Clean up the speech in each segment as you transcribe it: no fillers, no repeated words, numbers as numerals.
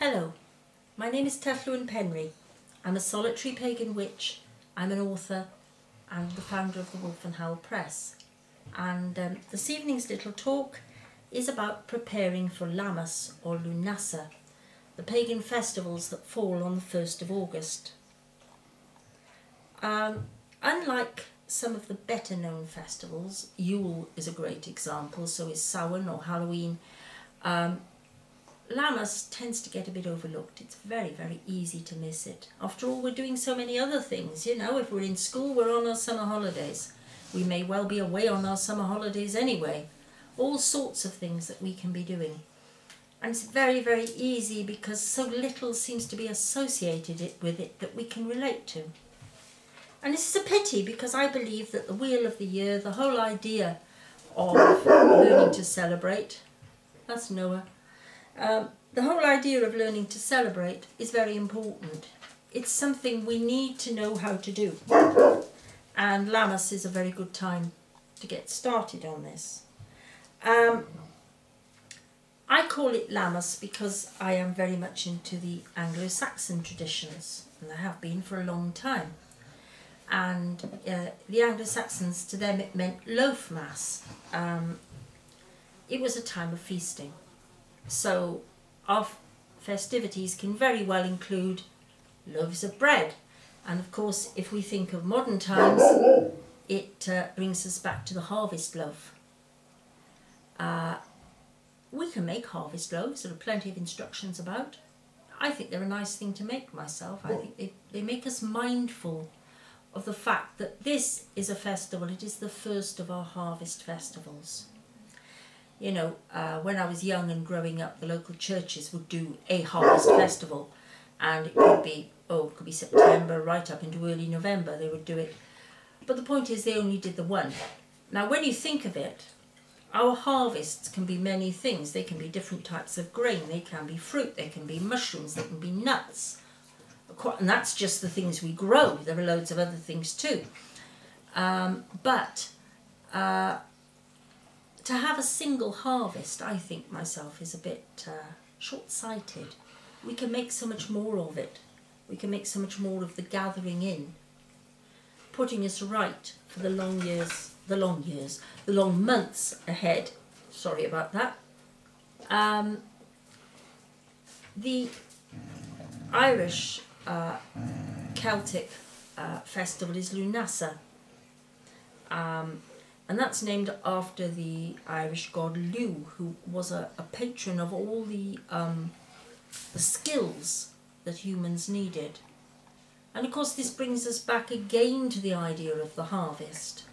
Hello, my name is Tethlwyn Penry. I'm a solitary pagan witch, I'm an author and the founder of the Wolf and Howl Press. And this evening's little talk is about preparing for Lammas or Lughnasadh, the pagan festivals that fall on the 1st of August. Unlike some of the better known festivals, Yule is a great example, so is Samhain or Halloween. Lammas tends to get a bit overlooked. It's very, very easy to miss it. After all, we're doing so many other things, you know. If we're in school, we're on our summer holidays. We may well be away on our summer holidays anyway. All sorts of things that we can be doing. And it's very, very easy because so little seems to be associated with it that we can relate to. And this is a pity because I believe that the wheel of the year, the whole idea of learning to celebrate, that's Noah, the whole idea of learning to celebrate is very important. It's something we need to know how to do. And Lammas is a very good time to get started on this. I call it Lammas because I am very much into the Anglo-Saxon traditions, and I have been for a long time. And the Anglo-Saxons, to them it meant loaf mass. It was a time of feasting. So our festivities can very well include loaves of bread. And of course, if we think of modern times, it brings us back to the harvest loaf. We can make harvest loaves. There are plenty of instructions about. I think they're a nice thing to make myself. I think they make us mindful of the fact that this is a festival. It is the first of our harvest festivals. You know, when I was young and growing up, the local churches would do a harvest festival, and it could be September right up into early November they would do it. But the point is they only did the one. Now when you think of it, our harvests can be many things. They can be different types of grain, they can be fruit, they can be mushrooms, they can be nuts. And that's just the things we grow. There are loads of other things too. To have a single harvest, I think myself, is a bit short-sighted. We can make so much more of it. We can make so much more of the gathering in, putting us right for the long months ahead. Sorry about that. The Irish Celtic festival is Lughnasadh. And that's named after the Irish god Lugh, who was a patron of all the skills that humans needed. And of course this brings us back again to the idea of the harvest,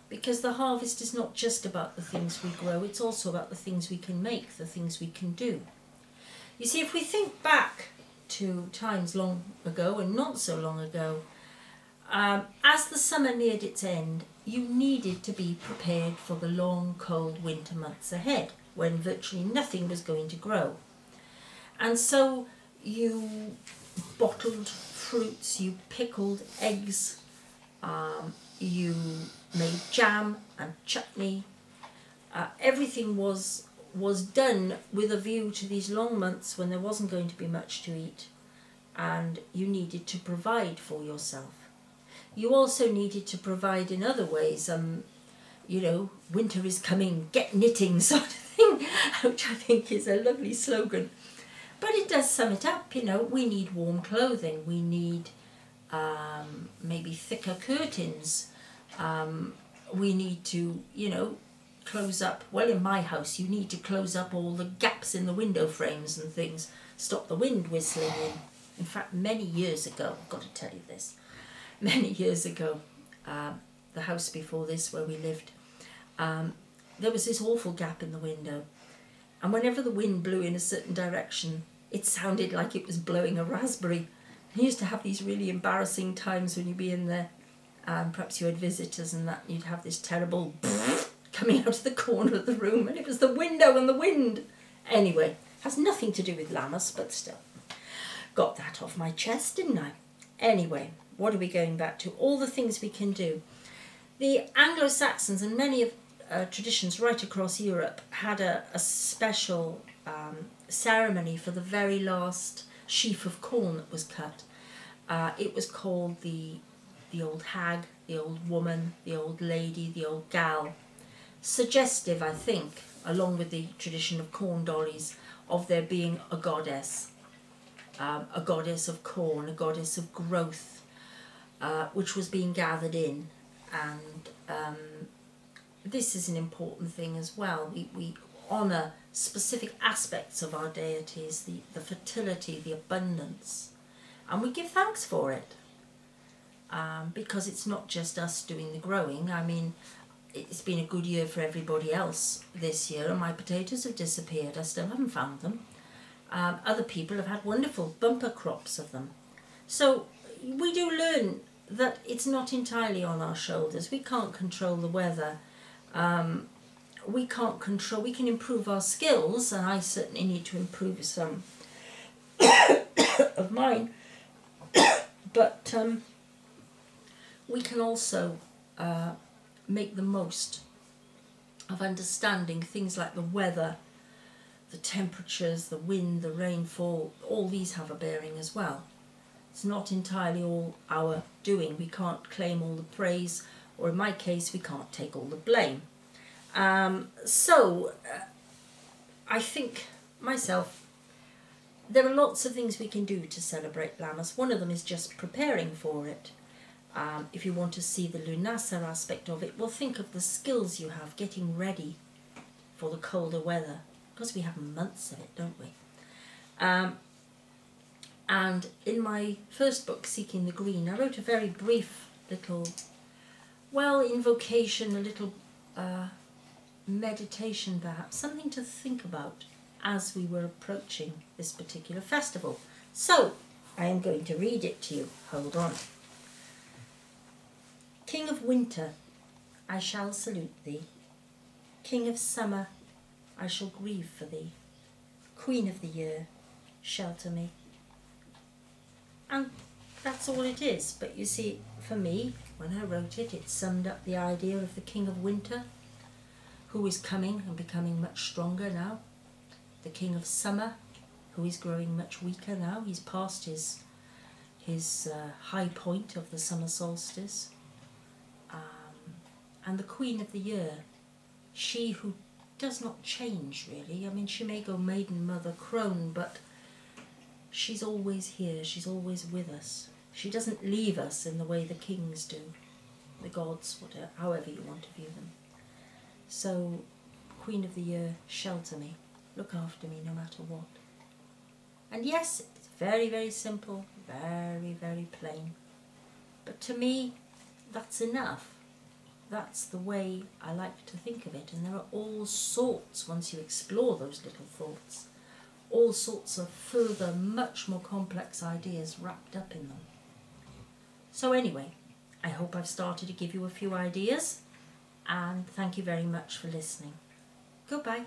because the harvest is not just about the things we grow, it's also about the things we can make, the things we can do. You see, if we think back to times long ago and not so long ago, as the summer neared its end, you needed to be prepared for the long, cold winter months ahead, when virtually nothing was going to grow. And so you bottled fruits, you pickled eggs, you made jam and chutney. Everything was done with a view to these long months when there wasn't going to be much to eat, and you needed to provide for yourself. You also needed to provide in other ways, you know, winter is coming, get knitting sort of thing, which I think is a lovely slogan. But it does sum it up, you know, we need warm clothing, we need maybe thicker curtains, we need to, you know, close up, well in my house you need to close up all the gaps in the window frames and things, stop the wind whistling in. In fact, many years ago, I've got to tell you this, many years ago, the house before this where we lived, there was this awful gap in the window, and whenever the wind blew in a certain direction it sounded like it was blowing a raspberry. And you used to have these really embarrassing times when you'd be in there, perhaps you had visitors and that, you'd have this terrible coming out of the corner of the room, and it was the window and the wind. Anyway, has nothing to do with Lammas, but still, got that off my chest, didn't I? Anyway, what are we going back to? All the things we can do. The Anglo-Saxons and many of traditions right across Europe had a special ceremony for the very last sheaf of corn that was cut. It was called the old hag, the old woman, the old lady, the old gal. Suggestive, I think, along with the tradition of corn dollies, of there being a goddess of corn, a goddess of growth, which was being gathered in. And this is an important thing as well. We honour specific aspects of our deities, the fertility, the abundance, and we give thanks for it, because it's not just us doing the growing. I mean, it's been a good year for everybody else this year, and my potatoes have disappeared. I still haven't found them. Other people have had wonderful bumper crops of them. So we do learn that it's not entirely on our shoulders. We can't control the weather. We can improve our skills, and I certainly need to improve some of mine. But we can also make the most of understanding things like the weather, the temperatures, the wind, the rainfall. All these have a bearing as well. It's not entirely all our doing. We can't claim all the praise, or in my case, we can't take all the blame. So I think myself, there are lots of things we can do to celebrate Lammas. One of them is just preparing for it. If you want to see the Lughnasadh aspect of it, well, think of the skills you have getting ready for the colder weather, because we have months of it, don't we? And in my first book, Seeking the Green, I wrote a very brief little, well, invocation, a little meditation perhaps, something to think about as we were approaching this particular festival. So I am going to read it to you. Hold on. King of winter, I shall salute thee. King of summer, I shall grieve for thee. Queen of the year, shelter me. And that's all it is. But you see, for me, when I wrote it, it summed up the idea of the King of winter, who is coming and becoming much stronger now. The King of summer, who is growing much weaker now. He's past his high point of the summer solstice. And the Queen of the year, she who does not change really. I mean, she may go maiden, mother, crone, but she's always here, she's always with us. She doesn't leave us in the way the kings do, the gods, whatever, however you want to view them. So, Queen of the year, shelter me, look after me no matter what. And yes, it's very, very simple, very, very plain. But to me, that's enough. That's the way I like to think of it. And there are all sorts, once you explore those little thoughts, all sorts of further, much more complex ideas wrapped up in them. So anyway, I hope I've started to give you a few ideas, and thank you very much for listening. Goodbye.